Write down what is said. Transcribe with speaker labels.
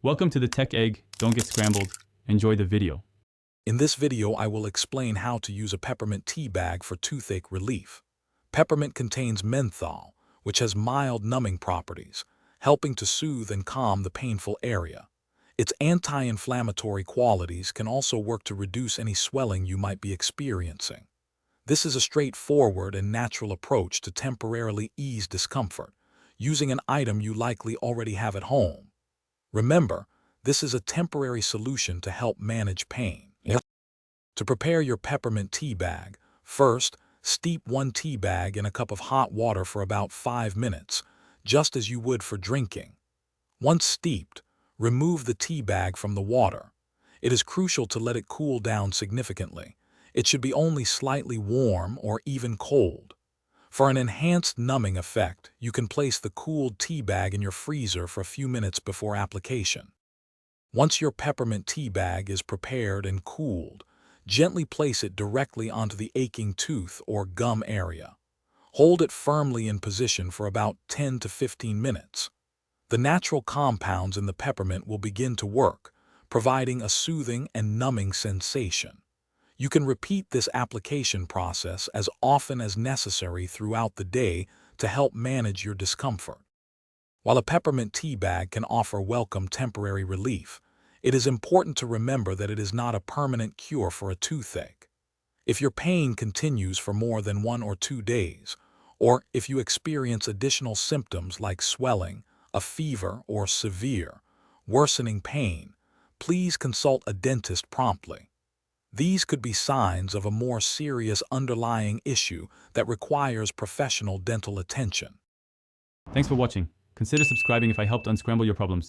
Speaker 1: Welcome to the Tech Egg. Don't get scrambled. Enjoy the video.
Speaker 2: In this video, I will explain how to use a peppermint tea bag for toothache relief. Peppermint contains menthol, which has mild numbing properties, helping to soothe and calm the painful area. Its anti-inflammatory qualities can also work to reduce any swelling you might be experiencing. This is a straightforward and natural approach to temporarily ease discomfort, using an item you likely already have at home. Remember, this is a temporary solution to help manage pain. To prepare your peppermint tea bag, first, steep one tea bag in a cup of hot water for about 5 minutes, just as you would for drinking. Once steeped, remove the tea bag from the water. It is crucial to let it cool down significantly. It should be only slightly warm or even cold. For an enhanced numbing effect, you can place the cooled tea bag in your freezer for a few minutes before application. Once your peppermint tea bag is prepared and cooled, gently place it directly onto the aching tooth or gum area. Hold it firmly in position for about 10 to 15 minutes. The natural compounds in the peppermint will begin to work, providing a soothing and numbing sensation. You can repeat this application process as often as necessary throughout the day to help manage your discomfort. While a peppermint tea bag can offer welcome temporary relief, it is important to remember that it is not a permanent cure for a toothache. If your pain continues for more than 1 or 2 days, or if you experience additional symptoms like swelling, a fever, or severe, worsening pain, please consult a dentist promptly. These could be signs of a more serious underlying issue that requires professional dental attention.
Speaker 1: Thanks for watching. Consider subscribing if I helped unscramble your problems.